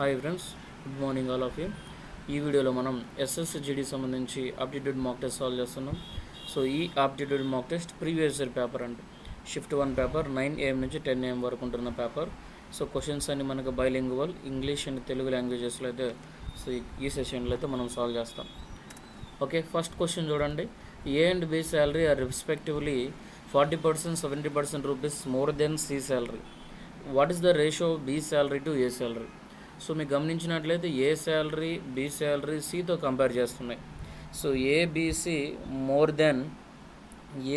Hi friends, good morning all of you. ఈ వీడియోలో మనం ఎస్ఎస్జిడి సంబంధించి ఆప్టిట్యూడ్ మాక్ టెస్ట్ సాల్వ్ చేస్తున్నాం. సో ఈ aptitude mock test previous year paper అండి. షిఫ్ట్ 1 పేపర్ 9 AM నుంచి 10 AM వరకు ఉంటున్న పేపర్. సో క్వశ్చన్స్ అన్ని మనకు బైలింగ్వల్ ఇంగ్లీష్ అండ్ తెలుగు లాంగ్వేజెస్లో అయితే సో ఈ సెషన్లో అయితే మనం సాల్వ్ చేస్తాం. ఓకే, ఫస్ట్ క్వశ్చన్ చూడండి. A and B salary are respectively 40%, 70% rupees more than C salary. What is the ratio B salary to A salary? So మీకు గమనించినట్లయితే ఏ శాలరీ బి శాలరీ సితో కంపేర్ చేస్తున్నాయి. So ABC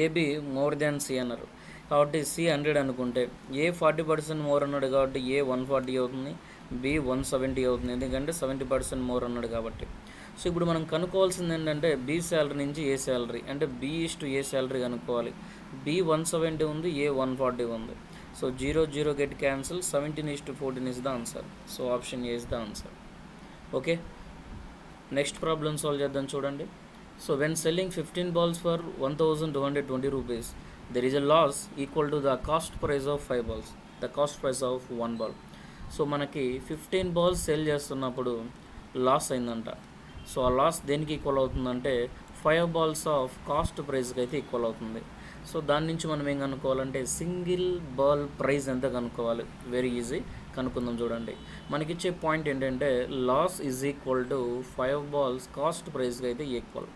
AB more than C అన్నారు కాబట్టి C 100 అనుకుంటే, ఏ 40% more అన్నాడు కాబట్టి ఏ 140 అవుతుంది, బి 170 అవుతుంది, ఎందుకంటే 70% మోర్ అన్నాడు కాబట్టి. సో ఇప్పుడు మనం కనుక్కోవాల్సింది ఏంటంటే బి శాలరీ నుంచి ఏ శాలరీ అంటే B is to A salary కనుక్కోవాలి. బి 170 ఉంది, ఏ 140 ఉంది. So 0 0 get cancel, 17:14 is the answer. So option A is the answer. Okay, next problem solve చేద్దాం చూడండి. So when selling 15 balls for 1220 rupees, there is a loss equal to the cost price of 5 balls, the cost price of 1 ball. So మనకి 15 balls cell చేస్తున్నప్పుడు loss అయిందంట. So ఆ loss దేనికి equal అవుతుందంటే 5 balls of cost ప్రైస్కి అయితే equal అవుతుంది. So దాని నుంచి మనం ఏం కనుక్కోవాలంటే సింగిల్ బాల్ ప్రైస్ ఎంత కనుక్కోవాలి. వెరీ ఈజీ, కనుక్కుందాం చూడండి. మనకిచ్చే పాయింట్ ఏంటంటే loss is equal to 5 balls cost ప్రైస్కి అయితే ఈక్వల్.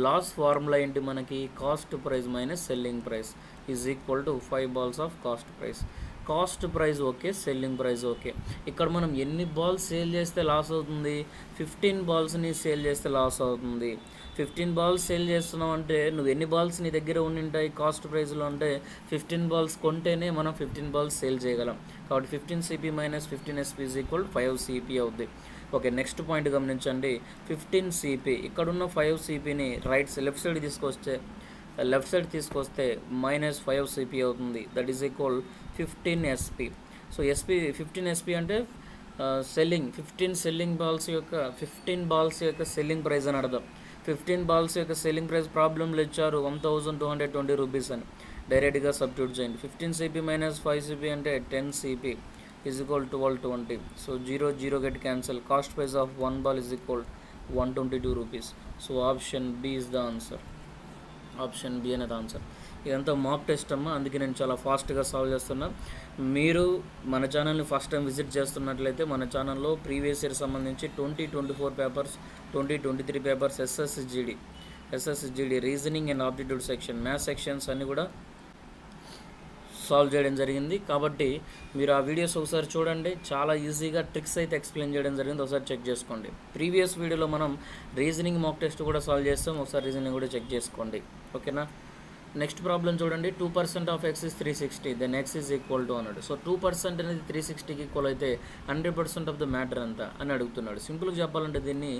లాస్ ఫార్ములా ఏంటి మనకి? Cost price minus selling price is equal to 5 balls of cost price. Cost price okay, selling price okay. ఇక్కడ మనం ఎన్ని బాల్స్ సేల్ చేస్తే లాస్ అవుతుంది? 15 balsని సేల్ చేస్తే లాస్ అవుతుంది. 15 balls సేల్ చేస్తున్నావు అంటే నువ్వు ఎన్ని బాల్స్ నీ దగ్గర ఉండింటాయి కాస్ట్ ప్రైస్లో అంటే 15 balls కొంటేనే మనం 15 balls సేల్ చేయగలం. కాబట్టి 15 CP minus 15 SP is equal 5 CP అవుద్ది. ఓకే, నెక్స్ట్ పాయింట్ గమనించండి. 15 CP ఇక్కడున్న 5 CPని లెఫ్ట్ సైడ్ తీసుకొస్తే మైనస్ 5 CP అవుతుంది. That is equal 15 SP. So 15 SP అంటే సెల్లింగ్ 15 balls యొక్క సెల్లింగ్ ప్రైస్ అని అర్థం. 15 balls యొక్క సెల్లింగ్ ప్రైస్ ప్రాబ్లంలో ఇచ్చారు 1220 రూపీస్ అని. డైరెక్ట్గా సబ్స్టిట్యూట్ చేయండి. 15 CP మైనస్ 5 CP అంటే 10 CP is equal 1220. So 0 0 get cancel. Cost price of 1 ball is equal 122 rupees. So option B is the answer. Option B అనేది ఆన్సర్. ఇదంతా మాక్ టెస్ట్ అమ్మా, అందుకే నేను చాలా ఫాస్ట్గా సాల్వ్ చేస్తున్నా. మీరు మన ఛానల్ని ఫస్ట్ టైం విజిట్ చేస్తున్నట్లయితే మన ఛానల్లో ప్రీవియస్ ఇయర్ సంబంధించి 2024 papers, 2023 papers, ఎస్ఎస్జిడి reasoning and aptitude section, maths sections అన్నీ కూడా సాల్వ్ చేయడం జరిగింది. కాబట్టి మీరు ఆ వీడియోస్ ఒకసారి చూడండి. చాలా ఈజీగా ట్రిక్స్ అయితే ఎక్స్ప్లెయిన్ చేయడం జరిగింది, ఒకసారి చెక్ చేసుకోండి. ప్రీవియస్ వీడియోలో మనం రీజనింగ్ మాక్ టెస్ట్ కూడా సాల్వ్ చేస్తాం, ఒకసారి రీజనింగ్ కూడా చెక్ చేసుకోండి. ఓకేనా? నెక్స్ట్ ప్రాబ్లం చూడండి. 2% of x is 360, then x is equal to అన్నాడు. సో 2% అనేది 360కి ఈక్వల్ అయితే 100% ఆఫ్ ద మ్యాటర్ అంతా అని అడుగుతున్నాడు. సింపుల్గా చెప్పాలంటే దీన్ని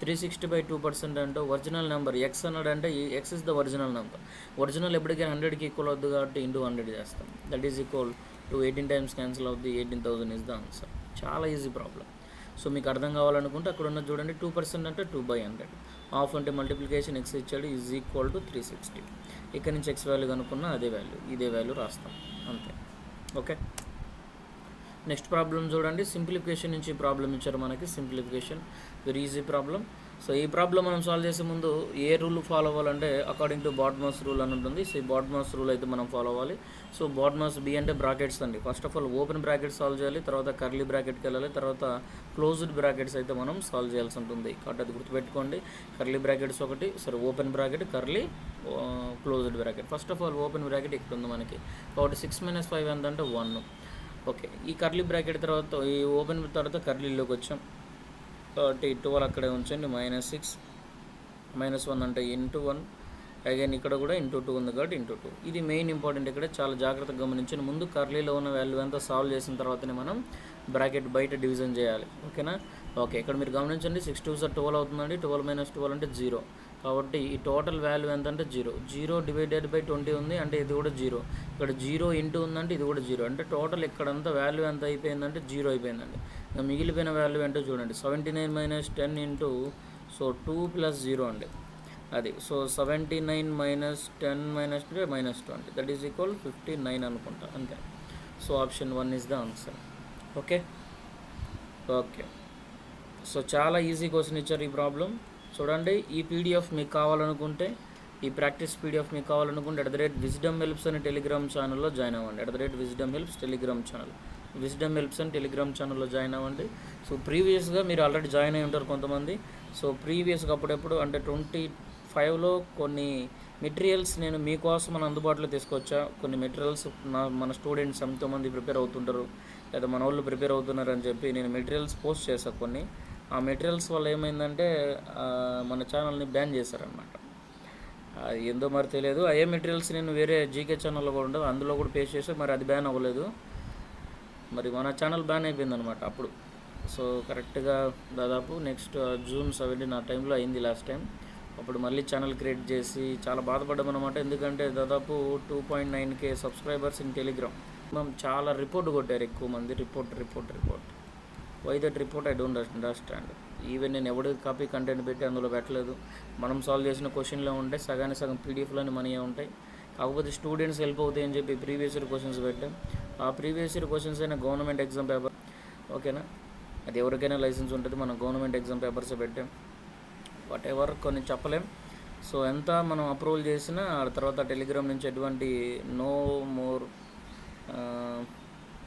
360/2% అంటే ఒరిజినల్ నెంబర్ x అన్నాడు అంటే x is the original number. Original ఎప్పటికైనా 100కి ఈక్వల్ అవుతుంది కాబట్టి ఇంటూ 100 చేస్తాం. That is equal to 18 times cancel అవుతుంది. 18,000 ఇస్ ద ఆన్సర్. చాలా ఈజీ ప్రాబ్లం. సో మీకు అర్థం కావాలనుకుంటే అక్కడ ఉన్న చూడండి. 2% అంటే 2/100. హాఫ్ అంటే మల్టిప్లికేషన్ x ఇచ్చాడు ఈజ్ ఈక్వల్ టు 360. ఇక్కడ నుంచి x వాల్యూ కనుక్కున్నా ఇదే వాల్యూ రాస్తాం అంతే. ఓకే, నెక్స్ట్ ప్రాబ్లం చూడండి. సింప్లిఫికేషన్ నుంచి ప్రాబ్లం ఇచ్చారు మనకి. Simplification very easy problem. So ఈ ప్రాబ్లం మనం సాల్వ్ చేసే ముందు ఏ రూల్ ఫాలో అవ్వాలంటే అకార్డింగ్ టు బాడ్మాస్ రూల్ అని ఉంటుంది. సో ఈ బాడ్మాస్ రూల్ అయితే మనం ఫాలో అవ్వాలి. సో బాడ్మాస్ బి అంటే బ్రాకెట్స్ అండి. First of all open bracket solve చేయాలి, తర్వాత కర్లీ బ్రాకెట్కి వెళ్ళాలి, తర్వాత క్లోజ్డ్ బ్రాకెట్స్ అయితే మనం సాల్వ్ చేయాల్సి ఉంటుంది. కాబట్టి అది గుర్తుపెట్టుకోండి. కర్లీ బ్రాకెట్స్ ఒకటి, open bracket, curly, closed bracket. First of all open bracket ఇక్కడ ఉంది మనకి. కాబట్టి 6 - 5 ఎంత అంటే 1. ఓకే, ఈ కర్లీ బ్రాకెట్ తర్వాత ఈ ఓపెన్ తర్వాత కర్లీలోకి వచ్చాం కాబట్టి 12 అక్కడే ఉంచండి. -6 -1 అంటే ×1. అగైన్ ఇక్కడ కూడా ×2 ఉంది కాబట్టి ×2. ఇది మెయిన్ ఇంపార్టెంట్. ఇక్కడ చాలా జాగ్రత్తగా గమనించండి. ముందు కర్లీలో ఉన్న వాల్యూ అంతా సాల్వ్ చేసిన తర్వాతనే మనం బ్రాకెట్ బయట డివిజన్ చేయాలి. ఓకేనా? ఓకే, ఇక్కడ మీరు గమనించండి. 6 2 12 అవుతుందండి. 12 - 12 అంటే 0. కాబట్టి ఈ టోటల్ వాల్యూ ఎంత అంటే 0. 0 / 20 ఉంది అంటే ఇది కూడా 0. ఇక్కడ 0 ఇంటూ ఉందంటే ఇది కూడా 0. అంటే టోటల్ ఇక్కడంతా వాల్యూ ఎంత అయిపోయిందంటే 0 అయిపోయిందండి. ఇంకా మిగిలిపోయిన వాల్యూ ఏంటో చూడండి. 79 - 10 ఇంటూ 2 + 0 అండి అది. సో 79 - 10 - 2 -20. దట్ ఈజ్ ఈక్వల్ 59 అనుకుంటా అంతే. So option 1 is the answer. Okay. So చాలా ఈజీ క్వశ్చన్ ఇచ్చారు ఈ ప్రాబ్లం. చూడండి, ఈ పీడిఎఫ్ మీకు కావాలనుకుంటే, ఈ ప్రాక్టీస్ పీడిఎఫ్ మీకు కావాలనుకుంటే @విజ్డమ్ హెల్ప్స్ అని టెలిగ్రామ్ ఛానల్లో జాయిన్ అవ్వండి. @Wisdom helps Telegram channel, wisdom helps అని టెలిగ్రామ్ ఛానల్లో జాయిన్ అవ్వండి. సో ప్రీవియస్గా మీరు ఆల్రెడీ జాయిన్ అయి ఉంటారు కొంతమంది. సో ప్రీవియస్గా అప్పుడెప్పుడు అంటే 25లో కొన్ని మెటీరియల్స్ నేను మీకోసం మన అందుబాటులో తీసుకొచ్చా. కొన్ని మెటీరియల్స్ మన స్టూడెంట్స్ ఎంతోమంది ప్రిపేర్ అవుతుంటారు, లేదా మన వాళ్ళు ప్రిపేర్ అవుతున్నారు అని చెప్పి నేను మెటీరియల్స్ పోస్ట్ చేశాను కొన్ని. ఆ మెటీరియల్స్ వల్ల ఏమైందంటే మన ఛానల్ని బ్యాన్ చేశారనమాట. ఏందో మరి తెలియదు. ఏ మెటీరియల్స్ నేను వేరే జీకే ఛానల్లో కూడా ఉండదు, అందులో కూడా పేస్ట్ చేస్తే మరి అది బ్యాన్ అవ్వలేదు. మరి మన ఛానల్ బ్యాన్ అయిపోయిందనమాట అప్పుడు. సో కరెక్ట్గా దాదాపు నెక్స్ట్ June 17 ఆ టైంలో అయింది లాస్ట్ టైం. అప్పుడు మళ్ళీ ఛానల్ క్రియేట్ చేసి చాలా బాధపడ్డామన్నమాట. ఎందుకంటే దాదాపు 2.9K సబ్స్క్రైబర్స్ ఇన్ టెలిగ్రామ్. మనం చాలా రిపోర్ట్ కొట్టారు ఎక్కువ మంది. Report why that report I don't understand. Even నేను ఎవరికి కాపీ కంటెంట్ పెట్టి అందులో పెట్టలేదు. మనం సాల్వ్ చేసిన క్వశ్చన్లో ఉంటాయి, సగం పీడిఎఫ్లోనే మనయే ఉంటాయి. కాకపోతే స్టూడెంట్స్ హెల్ప్ అవుతాయి అని చెప్పి ప్రీవియస్ ఇయర్ క్వశ్చన్స్ పెట్టాం. ఆ ప్రీవియస్ ఇయర్ క్వశ్చన్స్ అయినా గవర్నమెంట్ ఎగ్జామ్ పేపర్, ఓకేనా, అది ఎవరికైనా లైసెన్స్ ఉంటుంది, మనం గవర్నమెంట్ ఎగ్జామ్ పేపర్స్ పెట్టాం. వాట్ ఎవర్ కొన్ని చెప్పలేం. సో ఎంత మనం అప్రూవల్ చేసినా ఆ తర్వాత టెలిగ్రామ్ నుంచి ఎటువంటి నో మోర్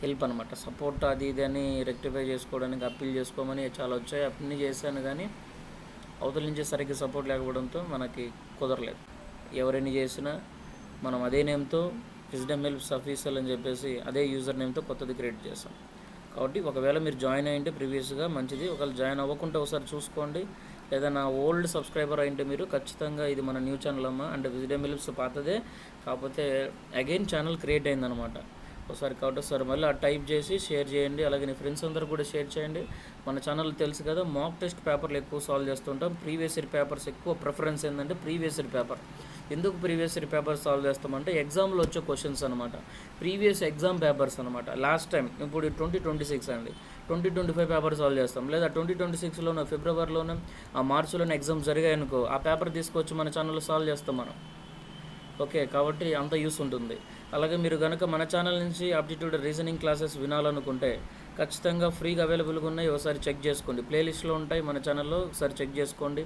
హెల్ప్ అనమాట, సపోర్ట్ అది ఇది అని రెక్టిఫై చేసుకోవడానికి అప్పీల్ చేసుకోమని చాలా వచ్చాయి. అన్నీ చేశాను కానీ అవతల నుంచి సరిగ్గా సపోర్ట్ లేకపోవడంతో మనకి కుదరలేదు. ఎవరైనా చేసినా మనం అదే నేమ్తో విజ్డమ్ హెల్ప్స్ అఫీషియల్ అని చెప్పేసి అదే యూజర్ నేమ్తో కొత్తది క్రియేట్ చేస్తాం. కాబట్టి ఒకవేళ మీరు జాయిన్ అయ్యింటే ప్రీవియస్గా మంచిది. ఒకవేళ జాయిన్ అవ్వకుంటే ఒకసారి చూసుకోండి. లేదా నా ఓల్డ్ సబ్స్క్రైబర్ అయింటే మీరు ఖచ్చితంగా ఇది మన న్యూ ఛానల్ అమ్మ, అంటే విజ్డమ్ హెల్ప్స్ పాతదే, కాకపోతే అగైన్ ఛానల్ క్రియేట్ అయిందనమాట ఒకసారి. కాబట్టి ఒకసారి మళ్ళీ ఆ టైప్ చేసి షేర్ చేయండి. అలాగే మీ ఫ్రెండ్స్ అందరూ కూడా షేర్ చేయండి. మన ఛానల్ తెలుసు కదా, మాక్ టెస్ట్ పేపర్లు ఎక్కువ సాల్వ్ చేస్తుంటాం. ప్రీవియస్ ఇయర్ పేపర్స్ ఎక్కువ ప్రిఫరెన్స్ ఏంటంటే ప్రీవియస్ ఇయర్ పేపర్. ఎందుకు ప్రీవియస్ ఇయర్ పేపర్ సాల్వ్ చేస్తామంటే ఎగ్జామ్లో వచ్చే క్వశ్చన్స్ అనమాట, ప్రీవియస్ ఎగ్జామ్ పేపర్స్ అనమాట. లాస్ట్ టైం ఇప్పుడు 2026 అండి, 2025 పేపర్ సాల్వ్ చేస్తాం. లేదా 2026లోనే ఫిబ్రవరిలోనే ఆ మార్చిలోనే ఎగ్జామ్స్ జరిగాయనుకో, ఆ పేపర్ తీసుకొచ్చి మన ఛానల్లో సాల్వ్ చేస్తాం మనం. ఓకే, కాబట్టి అంత యూస్ ఉంటుంది. అలాగే మీరు కనుక మన ఛానల్ నుంచి ఆప్టిట్యూడ్ రీజనింగ్ క్లాసెస్ వినాలనుకుంటే ఖచ్చితంగా ఫ్రీగా అవైలబుల్గా ఉన్నాయి. ఒకసారి చెక్ చేసుకోండి, ప్లేలిస్ట్లో ఉంటాయి మన ఛానల్లో, ఒకసారి చెక్ చేసుకోండి.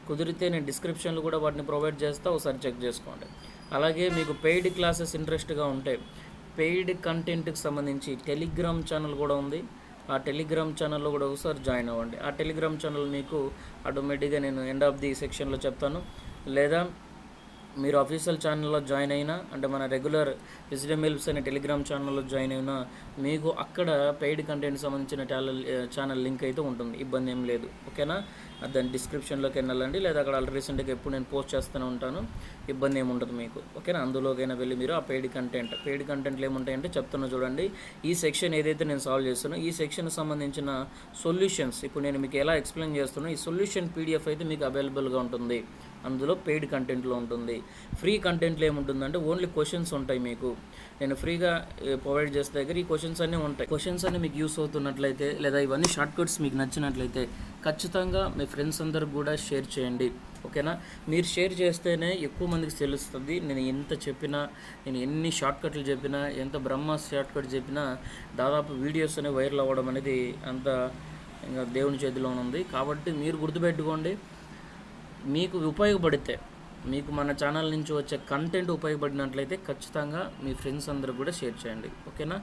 కుదిరితే నేను డిస్క్రిప్షన్లో కూడా వాటిని ప్రొవైడ్ చేస్తా, ఒకసారి చెక్ చేసుకోండి. అలాగే మీకు పెయిడ్ క్లాసెస్ ఇంట్రెస్ట్గా ఉంటే పెయిడ్ కంటెంట్కి సంబంధించి టెలిగ్రామ్ ఛానల్ కూడా ఉంది. ఆ టెలిగ్రామ్ ఛానల్లో కూడా ఒకసారి జాయిన్ అవ్వండి. ఆ టెలిగ్రామ్ ఛానల్ మీకు ఆటోమేటిక్గా నేను ఎండ్ ఆఫ్ ది సెక్షన్లో చెప్తాను. లేదా మీరు అఫీషియల్ ఛానల్లో జాయిన్ అయినా, అంటే మన రెగ్యులర్ విజ్డమ్ హెల్ప్స్ అనే టెలిగ్రామ్ ఛానల్లో జాయిన్ అయినా మీకు అక్కడ పెయిడ్ కంటెంట్ సంబంధించిన ఛానల్ లింక్ అయితే ఉంటుంది, ఇబ్బంది ఏం లేదు. ఓకేనా, దాని డిస్క్రిప్షన్లోకి వెళ్ళాలండి, లేదా అక్కడ ఆల్రెడీ రీసెంట్గా ఎప్పుడు నేను పోస్ట్ చేస్తూనే ఉంటాను, ఇబ్బంది ఏమి ఉండదు మీకు. ఓకేనా, అందులోకైనా వెళ్ళి మీరు ఆ పెయిడ్ కంటెంట్లు ఏముంటాయంటే చెప్తున్నా చూడండి. ఈ సెక్షన్ ఏదైతే నేను సాల్వ్ చేస్తానో ఈ సెక్షన్కి సంబంధించిన సొల్యూషన్స్ ఇప్పుడు నేను మీకు ఎలా ఎక్స్ప్లెయిన్ చేస్తున్నానో ఈ సొల్యూషన్ పీడిఎఫ్ అయితే మీకు అవైలబుల్గా ఉంటుంది. అందులో పెయిడ్ కంటెంట్లో ఉంటుంది. ఫ్రీ కంటెంట్లో ఏముంటుందంటే ఓన్లీ క్వశ్చన్స్ ఉంటాయి మీకు. నేను ఫ్రీగా ప్రొవైడ్ చేసే దగ్గర ఈ క్వశ్చన్స్ అన్నీ ఉంటాయి. క్వశ్చన్స్ అన్నీ మీకు యూస్ అవుతున్నట్లయితే, లేదా ఇవన్నీ షార్ట్ కట్స్ మీకు నచ్చినట్లయితే ఖచ్చితంగా మీ ఫ్రెండ్స్ అందరికి కూడా షేర్ చేయండి. ఓకేనా, మీరు షేర్ చేస్తేనే ఎక్కువ మందికి తెలుస్తుంది. నేను ఎంత చెప్పినా, నేను ఎన్ని షార్ట్ కట్లు చెప్పినా, ఎంత బ్రహ్మ షార్ట్ కట్ చెప్పినా దాదాపు వీడియోస్ అనేవి వైరల్ అవ్వడం అనేది అంత ఇంకా దేవుని చేతిలో ఉంది. కాబట్టి మీరు గుర్తుపెట్టుకోండి, మీకు ఉపయోగపడితే, మీకు మన ఛానల్ నుంచి వచ్చే కంటెంట్ ఉపయోగపడినట్లయితే ఖచ్చితంగా మీ ఫ్రెండ్స్ అందరూ కూడా షేర్ చేయండి. ఓకేనా,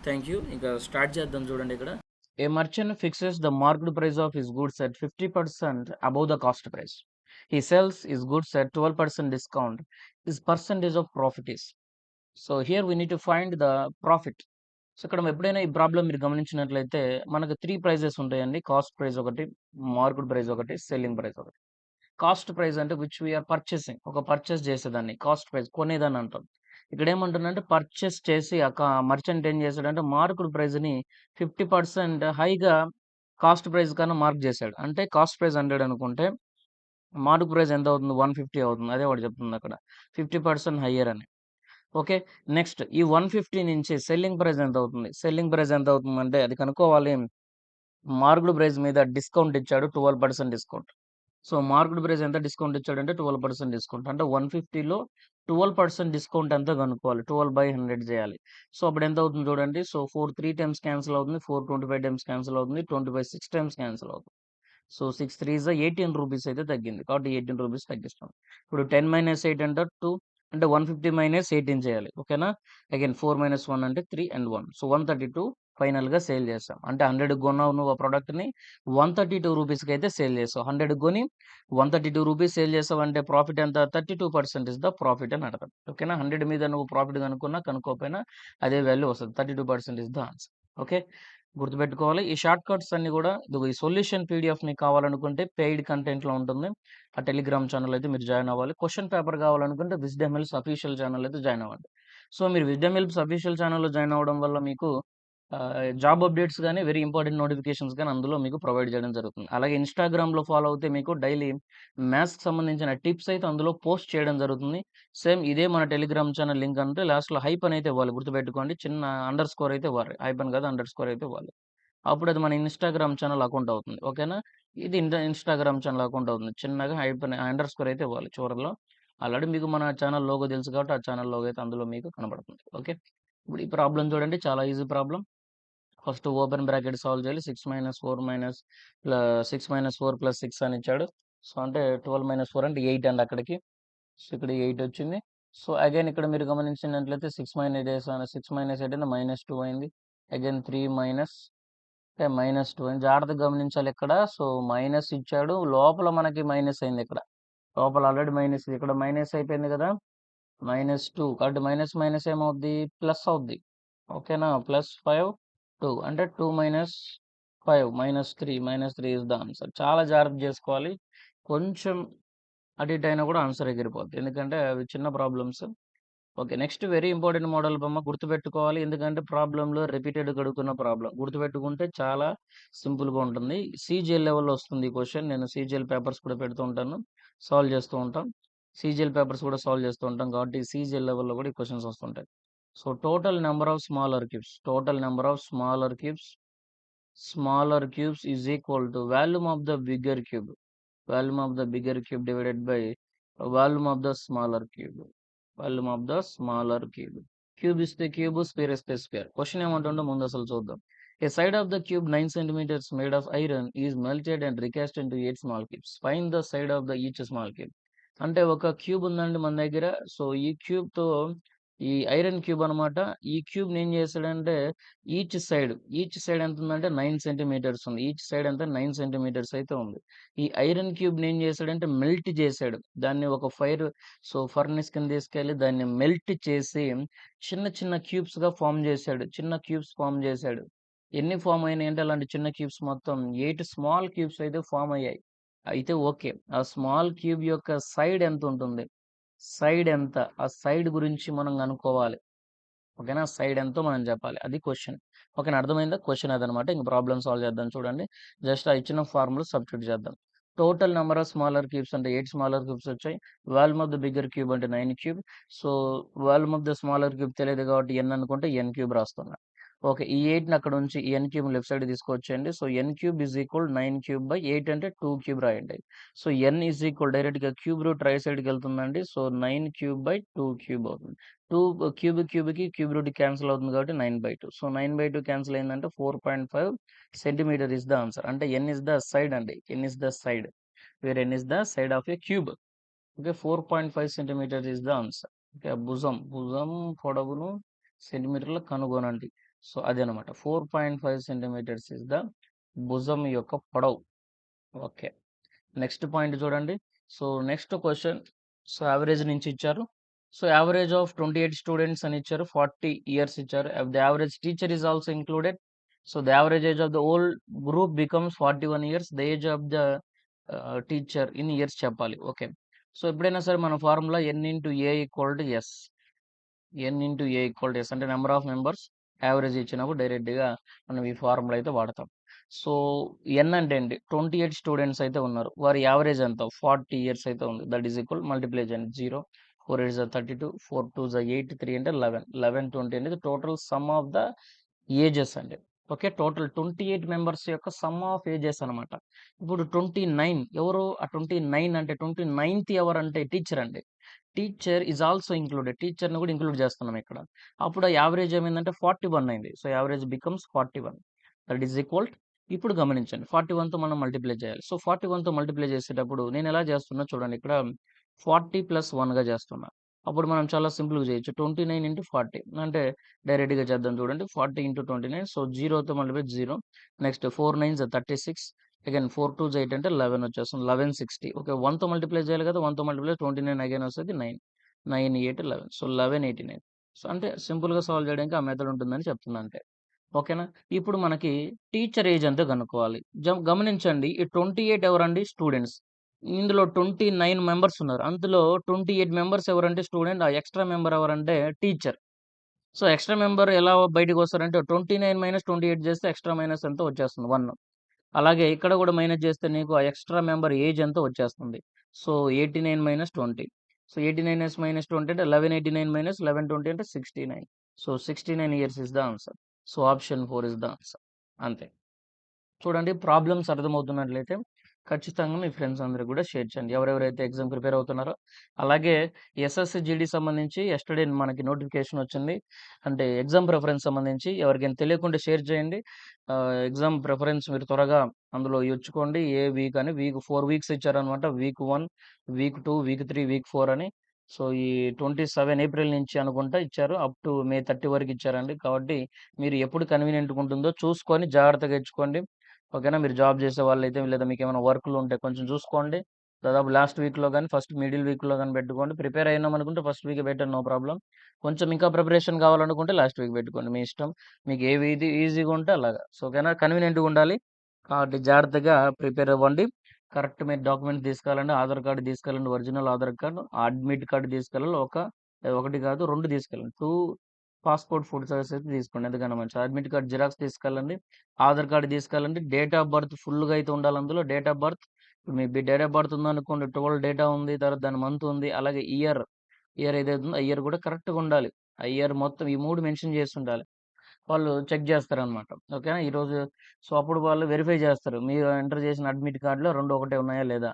థ్యాంక్ యూ. ఇక స్టార్ట్ చేద్దాం. చూడండి ఇక్కడ, ఏ merchant fixes the market price of his goods at 50% above the cost price. He sells his goods at 12% discount. His percentage of profit is. So here we need to find the profit. So ఇక్కడ ఎప్పుడైనా ఈ problem మీరు గమనించినట్లయితే మనకు 3 prices ఉంటాయండి. Cost price ఒకటి, market price ఒకటి, selling price ఒకటి. కాస్ట్ ప్రైస్ అంటే విచ్ వీఆర్ పర్చేసింగ్, ఒక పర్చేస్ చేసేదాన్ని కాస్ట్ ప్రైస్, కొనేదాన్ని అంటాం. ఇక్కడ ఏమంటుందంటే పర్చేస్ చేసి మర్చెంట్ ఏం చేశాడంటే మార్కెట్ ప్రైస్ని 50% హైగా కాస్ట్ ప్రైస్ కన్నా మార్క్ చేశాడు. అంటే కాస్ట్ ప్రైస్ 100 అనుకుంటే మార్కెట్ ప్రైస్ ఎంత అవుతుంది, 150 అవుతుంది. అదే వాడు చెప్తుంది అక్కడ 50% హయ్యర్ అని. ఓకే, నెక్స్ట్ ఈ 150 నుంచి సెల్లింగ్ ప్రైస్ ఎంత అవుతుంది, సెల్లింగ్ ప్రైస్ ఎంత అవుతుందంటే అది కనుక్కోవాలి. మార్కెట్ ప్రైస్ మీద డిస్కౌంట్ ఇచ్చాడు, 12% డిస్కౌంట్. సో మార్కెట్ ప్రైస్ ఎంత డిస్కౌంట్ ఇచ్చాడంటే 12% డిస్కౌంట్. అంటే 150లో 12% డిస్కౌంట్ ఎంత కనుక్కోవాలి. 12/100 చేయాలి. సో అప్పుడు ఎంత అవుతుంది చూడండి. సో 3 టైమ్స్ క్యాన్సిల్ అవుతుంది. 25 టైమ్స్ క్యాన్సిల్ అవుతుంది. 6 టైమ్స్ క్యాన్సిల్ అవుతుంది. సో 6 3 18 రూపీస్ అయితే తగ్గింది. కాబట్టి 18 రూపీస్ తగ్గిస్తాం. ఇప్పుడు 10 - 8 అంటే 2, అంటే 150 - 18 చేయాలి. ఓకేనా? అగైన్ 4 - 1 అంటే 3 అండ్ 1. సో 132 ఫైనల్‌గా సేల్ చేసాం. అంటే 100కి కొన్నావు నువ్వు ఆ ప్రొడక్ట్‌ని, 132 రూపీస్‌కి అయితే సేల్ చేసావు. 100కి కొని 132 రూపీస్ సేల్ చేసావు అంటే ప్రాఫిట్ ఎంత? 32% ఇస్ ద ప్రాఫిట్ అని అర్థం. ఓకేనా? 100 మీద నువ్వు ప్రాఫిట్ కనుక్కున్నా, కనుక్కోకపోయినా అదే వాల్యూ వస్తది. 32% ఇస్ ద ఆన్సర్. ఓకే? గుర్తుపెట్టుకోవాలి. ఈ షార్ట్ కట్స్ అన్నీ కూడా ఇదిగో ఈ సొల్యూషన్ పీడిఎఫ్ మీకు కావాలనుకుంటే పెయిడ్ కంటెంట్‌లో ఉంటుంది. ఆ టెలిగ్రామ్ ఛానల్ అయితే మీరు జాయిన్ అవ్వాలి. క్వెషన్ పేపర్ కావాలనుకుంటే విజ్డమ్ హిల్స్ అఫీషియల్ ఛానల్ అయితే జాయిన్ అవ్వండి. సో మీరు విజ్డమ్ హిల్స్ అఫీషియల్ ఛానల్‌లో జాయిన్ అవ్వడం వల్ల మీకు జాబ్ అప్డేట్స్ గాని, వెరీ ఇంపార్టెంట్ నోటిఫికేషన్స్ గాని అందులో మీకు ప్రొవైడ్ చేయడం జరుగుతుంది. అలాగే ఇన్‌స్టాగ్రామ్‌లో ఫాలో అవుతే మీకు డైలీ మ్యాథ్స్‌కి సంబంధించిన టిప్స్ అయితే అందులో పోస్ట్ చేయడం జరుగుతుంది. సేమ్ ఇదే మన టెలిగ్రామ్ ఛానల్ లింక్ అంటే లాస్ట్‌లో హైప్ అని అయితే ఇవ్వాలి. గుర్తుపెట్టుకోండి. చిన్న అండర్ స్కోర్ అయితే ఇవ్వాలి. హైప్ అని కాదు, అండర్ స్కోర్ అయితే ఇవ్వాలి. అప్పుడు అది మన ఇన్‌స్టాగ్రామ్ ఛానల్ అకౌంట్ అవుతుంది. ఓకేనా? ఇది ఇన్‌స్టాగ్రామ్ ఛానల్ అకౌంట్ అవుతుంది. చిన్నగా హైప్ అని అండర్ స్కోర్ అయితే ఇవ్వాలి చివరలో. ఆల్రెడీ మీకు మన ఛానల్ లోగో తెలుసు కాబట్టి ఆ ఛానల్ లోగో అయితే అందులో మీకు కనబడుతుంది. ఓకే. ఇప్పుడు ఈ ప్రాబ్లమ్ చూడండి, చాలా easy problem. First open bracket solve చేయాలి. 6 - 4 + 6 అని ఇచ్చాడు. సో అంటే 12 - 4 అంటే 8 అండి అక్కడికి. సో ఇక్కడ 8 వచ్చింది. సో అగైన్ ఇక్కడ మీరు గమనించినట్లయితే 6 - 8 అంటే -2 అయింది. అగైన్ 3 మైనస్ అంటే -2 అని జాగ్రత్తగా గమనించాలి ఇక్కడ. సో మైనస్ ఇచ్చాడు. లోపల మనకి మైనస్ అయింది ఇక్కడ. లోపల ఆల్రెడీ మైనస్, ఇక్కడ మైనస్ అయిపోయింది కదా! -2 కాబట్టి మైనస్ మైనస్ ఏమవుద్ది? ప్లస్ అవుద్ది. ఓకేనా? +5 2 అంటే 2 - 5 -3 ఈస్ ద ఆన్సర్. చాలా జాగ్రత్త చేసుకోవాలి. కొంచెం అటు ఇటు అయినా కూడా ఆన్సర్ ఎగిరిపోద్ది. ఎందుకంటే అవి చిన్న problems. Okay. Next very important model బొమ్మ గుర్తుపెట్టుకోవాలి. ఎందుకంటే ప్రాబ్లమ్‌లో రిపీటెడ్‌గా అడుగుతున్న ప్రాబ్లమ్. గుర్తుపెట్టుకుంటే చాలా సింపుల్‌గా ఉంటుంది. సీజీఎల్ లెవెల్‌లో వస్తుంది ఈ క్వెషన్. నేను సీజీఎల్ పేపర్స్ కూడా పెడుతూ ఉంటాను. సాల్వ్ చేస్తూ ఉంటాం. సీజీఎల్ పేపర్స్ కూడా సాల్వ్ చేస్తూ ఉంటాం. కాబట్టి సీజీఎల్ లెవెల్‌లో కూడా ఈ క్వెషన్స్ వస్తుంటాయి. So total number of smaller cubes. Total number of smaller cubes is equal to volume of the bigger cube. Volume of the bigger cube divided by volume of the smaller cube. Volume of the smaller cube. Cube is the cube, sphere is the sphere. Question ఏమంటుందో ముందు అసలు చూద్దాం. A side of the cube 9 centimeters made of iron is melted and recast into 8 small cubes. Find the side of the each small cube. అంటే ఒక cube ఉందండి మన దగ్గర. So ఈ క్యూబ్‌తో ఈ ఐరన్ క్యూబ్ అనమాట. ఈ క్యూబ్‌ని ఏం చేశాడంటే ఈచ్ సైడ్ ఎంత ఉందంటే 9 సెంటీమీటర్స్ ఉంది. ఈచ్ సైడ్ ఎంత 9 సెంటీమీటర్స్ అయితే ఉంది. ఈ ఐరన్ క్యూబ్‌ని ఏం చేశాడంటే మెల్ట్ చేశాడు. దాన్ని ఒక ఫర్నెస్ కింద తీసుకెళ్ళి దాన్ని మెల్ట్ చేసి చిన్న చిన్న క్యూబ్స్‌గా ఫార్మ్ చేశాడు. చిన్న క్యూబ్స్ ఫార్మ్ చేశాడు. ఎన్ని ఫార్మ్ అయినాయంటే అలాంటి చిన్న క్యూబ్స్ మొత్తం 8 స్మాల్ క్యూబ్స్ అయితే ఫార్మ్ అయ్యాయి. అయితే ఓకే. ఆ స్మాల్ క్యూబ్ యొక్క సైడ్ ఎంత ఉంటుంది? సైడ్ ఎంత? ఆ సైడ్ గురించి మనం కనుక్కోవాలి. ఓకేనా? సైడ్ ఎంతో మనం చెప్పాలి. అది క్వెషన్. ఓకేనా? అర్థమైందా? క్వెషన్ అదనమాట. ఇంక ప్రాబ్లమ్ సాల్వ్ చేద్దాం చూడండి. జస్ట్ ఆ ఇచ్చిన ఫార్ములా సబ్స్టిట్యూట్ చేద్దాం. Total number of smaller cubes అంటే 8 స్మాలర్ క్యూబ్స్ వచ్చాయి. Volume of the bigger cube అంటే 9 cube. So volume of the smaller cube తెలియదు కాబట్టి n అనుకుంటే n క్యూబ్ రాస్తున్నా. ఓకే. ఈ 8ని అక్కడ ఉంచి ఈ n క్యూబ్‌ని లెఫ్ట్ సైడ్ తీసుకొచ్చేయండి. So n cube is equal 9 cube by 8 అంటే 2 క్యూబ్ రాయండి. సో n ఈజ్ ఈక్వల్ డైరెక్ట్‌గా క్యూబ్ రూట్ రైట్ సైడ్‌కెళ్తుందండి. సో 9 క్యూబ్ బై 2 క్యూబ్ అవుతుంది. 2 క్యూబ్‌కి క్యూబ్ రూట్ క్యాన్సిల్ అవుతుంది కాబట్టి 9/2. సో 9/2 క్యాన్సిల్ అయిందంటే 4.5 సెంటీమీటర్ ఈస్ ద ఆన్సర్. అంటే n ఈస్ ద సైడ్ అండి. n is the side. Where n is the side of a cube. Okay. 4.5 centimetre is the answer. Okay. భుజం పొడవును సెంటీమీటర్‌లో కనుగొనండి. So అదనమాట. 4.5 centimetres is the భుజం యొక్క పొడవు. ఓకే. నెక్స్ట్ పాయింట్ చూడండి. So next question. So average నుంచి ఇచ్చారు. సో యావరేజ్ ఆఫ్ 28 స్టూడెంట్స్ అని ఇచ్చారు. 40 ఇయర్స్ ఇచ్చారు. The average teacher is also included. So the average age of the whole group becomes 41 years. The age of the teacher in years చెప్పాలి. Okay. So ఎప్పుడైనా సరే మన formula n into a equal to s. n into a equal to s అంటే number of members average ఇచ్చినప్పుడు డైరెక్ట్‌గా మనం ఈ formula అయితే వాడతాం. సో n అంటే ఏంటి? 28 స్టూడెంట్స్ అయితే ఉన్నారు. వారి యావరేజ్ ఎంత? 40 ఇయర్స్ అయితే ఉంది. దట్ ఈస్ ఈక్వల్ మల్టిప్లై చేయండి. 0 4 8 జా 32 4 2 జా 8 3 అంటే 11 11 20 అనేది total some of the ages అండి. ఓకే. టోటల్ 28 మెంబర్స్ యొక్క సమ్ ఆఫ్ ఏజెస్ అనమాట. ఇప్పుడు 29 ఎవరు? ఆ 29 అంటే 29థ్ ఎవరంటే టీచర్ అండి. Teacher is also included. టీచర్‌ని కూడా ఇంక్లూడ్ చేస్తున్నాం ఇక్కడ. అప్పుడు యావరేజ్ ఏమైందంటే 41 అయింది. So, average becomes 41. That is equal ఇప్పుడు గమనించండి. 41తో మనం మల్టిప్లై చేయాలి. సో, 41తో మల్టిప్లై చేసేటప్పుడు నేను ఎలా చేస్తున్నా చూడండి. ఇక్కడ 40 + 1గా చేస్తున్నా. అప్పుడు మనం చాలా సింపుల్‌గా చేయొచ్చు. 29 × 40 అంటే డైరెక్ట్‌గా చేద్దాం చూడండి. 40 × 29 సో, 0తో మల్టిప్లై 0. నెక్స్ట్ 4 9 36. అగైన్ 4 2 8 అంటే 11 వచ్చేస్తుంది. 1160. ఓకే. 1తో మల్టిప్లై చేయాలి కదా! 1తో మల్టిప్లై 29 అగైన్ వస్తది 9. 9 8 11. సో, 1189. సో, అంటే సింపుల్‌గా సాల్వ్ చేయడానికి ఆ మెథడ్ ఉంటుందని చెప్తున్నా అంతే. ఓకేనా? ఇప్పుడు మనకి టీచర్ ఏజ్ ఎంతో కనుక్కోవాలి. గమనించండి ఈ 28 ఎవరండి? స్టూడెంట్స్. ఇందులో 29 మెంబర్స్ ఉన్నారు. అందులో 28 మెంబర్స్ ఎవరంటే స్టూడెంట్. ఆ ఎక్స్‌ట్రా మెంబర్ ఎవరంటే టీచర్. సో, ఎక్స్‌ట్రా మెంబర్ ఎలా బయటికొస్తారంటే 29 - 28 చేస్తే ఎక్స్‌ట్రా మైనస్ ఎంతో వచ్చేస్తుంది 1. అలాగే ఇక్కడ కూడా మైనస్ చేస్తే నీకు ఆ ఎక్స్‌ట్రా మెంబర్ ఏజ్ ఎంతో వచ్చేస్తుంది. సో, 89 - 20. సో, 89 - 20 అంటే 1189 - 1120 అంటే 69. So, 69 years is the answer. So, option 4 is the answer. అంతే. చూడండి ప్రాబ్లమ్స్ అర్థమవుతున్నట్లయితే ఖచ్చితంగా మీ ఫ్రెండ్స్ అందరికి కూడా షేర్ చేయండి. ఎవరెవరైతే ఎగ్జామ్ ప్రిపేర్ అవుతున్నారో. అలాగే ఎస్ఎస్‌సి, జీడీ సంబంధించి యెస్టర్‌డే మనకి నోటిఫికేషన్ వచ్చింది. అంటే ఎగ్జామ్ ప్రిఫరెన్స్ సంబంధించి ఎవరికైనా తెలియకుండా షేర్ చేయండి. ఎగ్జామ్ ప్రిఫరెన్స్ మీరు త్వరగా అందులో ఇచ్చుకోండి. ఏ వీక్ అని 4 వీక్స్ ఇచ్చారనమాట. వీక్ 1, వీక్ 2, వీక్ 3, వీక్ 4 అని. సో, ఈ 27 ఏప్రిల్ నుంచి అనుకుంటా ఇచ్చారు. అప్ టు మే 30 వరకు ఇచ్చారండి. కాబట్టి మీరు ఎప్పుడు కన్వీనియంట్‌గా ఉంటుందో చూసుకొని జాగ్రత్తగా ఇచ్చుకోండి. ఓకేనా? మీరు జాబ్ చేసేవాళ్ళైతే లేదా మీకేమైనా వర్క్‌లు ఉంటే కొంచెం చూసుకోండి. దాదాపు లాస్ట్ వీక్‌లో గాని, ఫస్ట్ మిడిల్ వీక్‌లో గాని పెట్టుకోండి. ప్రిపేర్ అయినామనుకుంటే ఫస్ట్ వీకే బెటర్ నో ప్రాబ్లమ్. కొంచెం ఇంకా ప్రిపరేషన్ కావాలనుకుంటే లాస్ట్ వీక్ పెట్టుకోండి. మీ ఇష్టం. మీకు ఏవి ఈజీగా ఉంటే అలాగా. సో, ఓకేనా? కన్వీనియంట్‌గా ఉండాలి. కాబట్టి జాగ్రత్తగా ప్రిపేర్ అవ్వండి. కరెక్ట్ మీరు డాక్యుమెంట్స్ తీసుకెళ్ళండి. ఆధార్ కార్డ్ తీసుకెళ్ళండి. Original Aadhaar card, admit card తీసుకెళ్ళాలి. ఒకటి కాదు 2 తీసుకెళ్ళండి. 2 పాస్‌పోర్ట్ ఫోటో సైజ్ అయితే తీసుకోండి. ఎందుకన్నా మంచిది. అడ్మిట్ కార్డ్ జిరాక్స్ తీసుకెళ్ళండి. ఆధార్ కార్డ్ తీసుకెళ్ళండి. డేట్ ఆఫ్ బర్త్ ఫుల్‌గా అయితే ఉండాలి అందులో. డేట్ ఆఫ్ బర్త్ ఇప్పుడు మీ డేట్ ఆఫ్ బర్త్ ఉందనుకోండి 12 డేటా ఉంది. తర్వాత దాని మంత్ ఉంది. అలాగే ఇయర్ ఏదైతే ఉందో ఆ ఇయర్ కూడా కరెక్ట్‌గా ఉండాలి. ఆ ఇయర్ మొత్తం ఈ 3 మెన్షన్ చేసి ఉండాలి. వాళ్ళు చెక్ చేస్తారనమాట. ఓకేనా? ఈరోజు సో, అప్పుడు వాళ్ళు వెరిఫై చేస్తారు. మీరు ఎంటర్ చేసిన అడ్మిట్ కార్డ్‌లో 2 ఒకటే ఉన్నాయా లేదా?